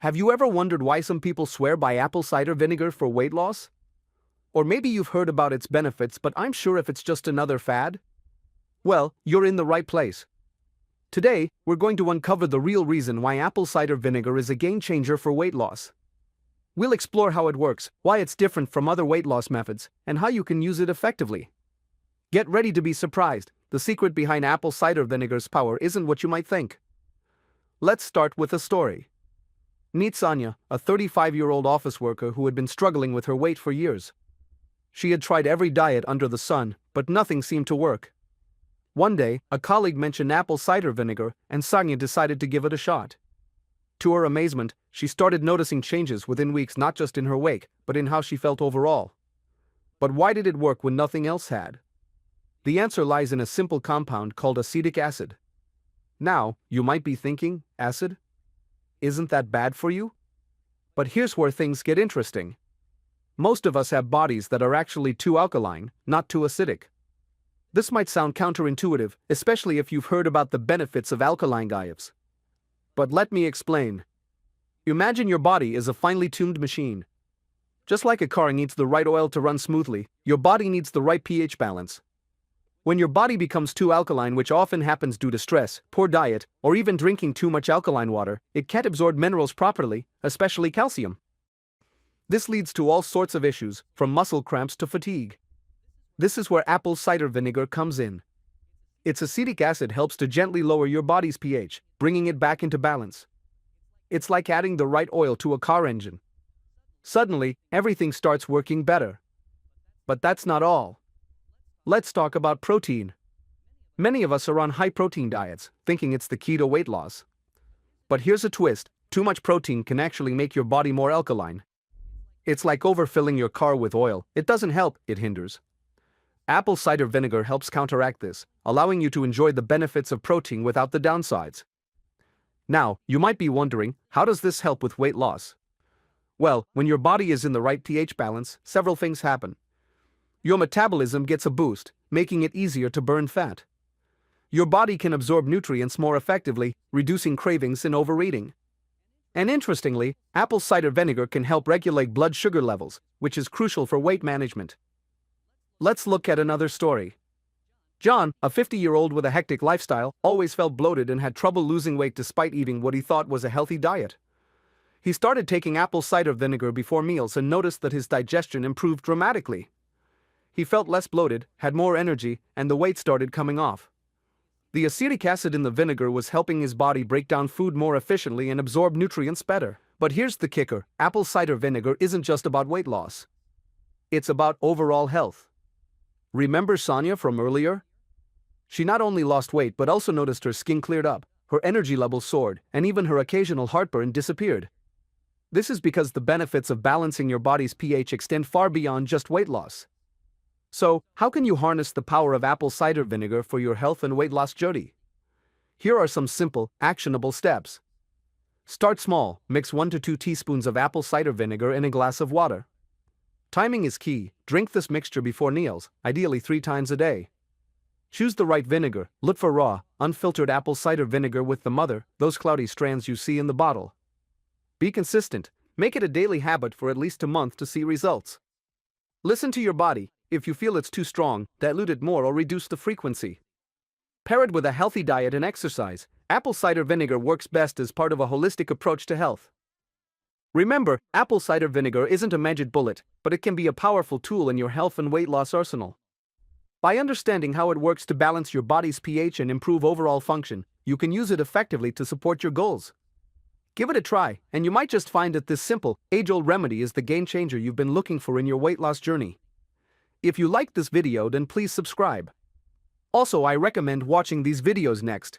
Have you ever wondered why some people swear by apple cider vinegar for weight loss? Or maybe you've heard about its benefits, but I'm sure if it's just another fad? Well, you're in the right place. Today, we're going to uncover the real reason why apple cider vinegar is a game changer for weight loss. We'll explore how it works, why it's different from other weight loss methods, and how you can use it effectively. Get ready to be surprised. The secret behind apple cider vinegar's power isn't what you might think. Let's start with a story. Meet Sonia, a 35-year-old office worker who had been struggling with her weight for years. She had tried every diet under the sun, but nothing seemed to work. One day, a colleague mentioned apple cider vinegar, and Sonia decided to give it a shot. To her amazement, she started noticing changes within weeks, not just in her weight, but in how she felt overall. But why did it work when nothing else had? The answer lies in a simple compound called acetic acid. Now, you might be thinking, acid? Isn't that bad for you? But here's where things get interesting. Most of us have bodies that are actually too alkaline, not too acidic. This might sound counterintuitive, especially if you've heard about the benefits of alkaline diets. But let me explain. Imagine your body is a finely tuned machine. Just like a car needs the right oil to run smoothly, your body needs the right pH balance. When your body becomes too alkaline, which often happens due to stress, poor diet, or even drinking too much alkaline water, it can't absorb minerals properly, especially calcium. This leads to all sorts of issues, from muscle cramps to fatigue. This is where apple cider vinegar comes in. Its acetic acid helps to gently lower your body's pH, bringing it back into balance. It's like adding the right oil to a car engine. Suddenly, everything starts working better. But that's not all. Let's talk about protein. Many of us are on high-protein diets, thinking it's the key to weight loss. But here's a twist: too much protein can actually make your body more alkaline. It's like overfilling your car with oil. It doesn't help, it hinders. Apple cider vinegar helps counteract this, allowing you to enjoy the benefits of protein without the downsides. Now, you might be wondering, how does this help with weight loss? Well, when your body is in the right pH balance, several things happen. Your metabolism gets a boost, making it easier to burn fat. Your body can absorb nutrients more effectively, reducing cravings and overeating. And interestingly, apple cider vinegar can help regulate blood sugar levels, which is crucial for weight management. Let's look at another story. John, a 50-year-old with a hectic lifestyle, always felt bloated and had trouble losing weight despite eating what he thought was a healthy diet. He started taking apple cider vinegar before meals and noticed that his digestion improved dramatically. He felt less bloated, had more energy, and the weight started coming off. The acetic acid in the vinegar was helping his body break down food more efficiently and absorb nutrients better. But here's the kicker: apple cider vinegar isn't just about weight loss. It's about overall health. Remember Sonia from earlier? She not only lost weight but also noticed her skin cleared up, her energy levels soared, and even her occasional heartburn disappeared. This is because the benefits of balancing your body's pH extend far beyond just weight loss. So, how can you harness the power of apple cider vinegar for your health and weight loss journey? Here are some simple, actionable steps. Start small. Mix 1 to 2 teaspoons of apple cider vinegar in a glass of water. Timing is key. Drink this mixture before meals, ideally 3 times a day. Choose the right vinegar. Look for raw, unfiltered apple cider vinegar with the mother, those cloudy strands you see in the bottle. Be consistent. Make it a daily habit for at least a month to see results. Listen to your body. If you feel it's too strong, dilute it more or reduce the frequency. Pair it with a healthy diet and exercise. Apple cider vinegar works best as part of a holistic approach to health. Remember, apple cider vinegar isn't a magic bullet, but it can be a powerful tool in your health and weight loss arsenal. By understanding how it works to balance your body's pH and improve overall function, you can use it effectively to support your goals. Give it a try, and you might just find that this simple, age-old remedy is the game changer you've been looking for in your weight loss journey. If you liked this video, then please subscribe. Also, I recommend watching these videos next.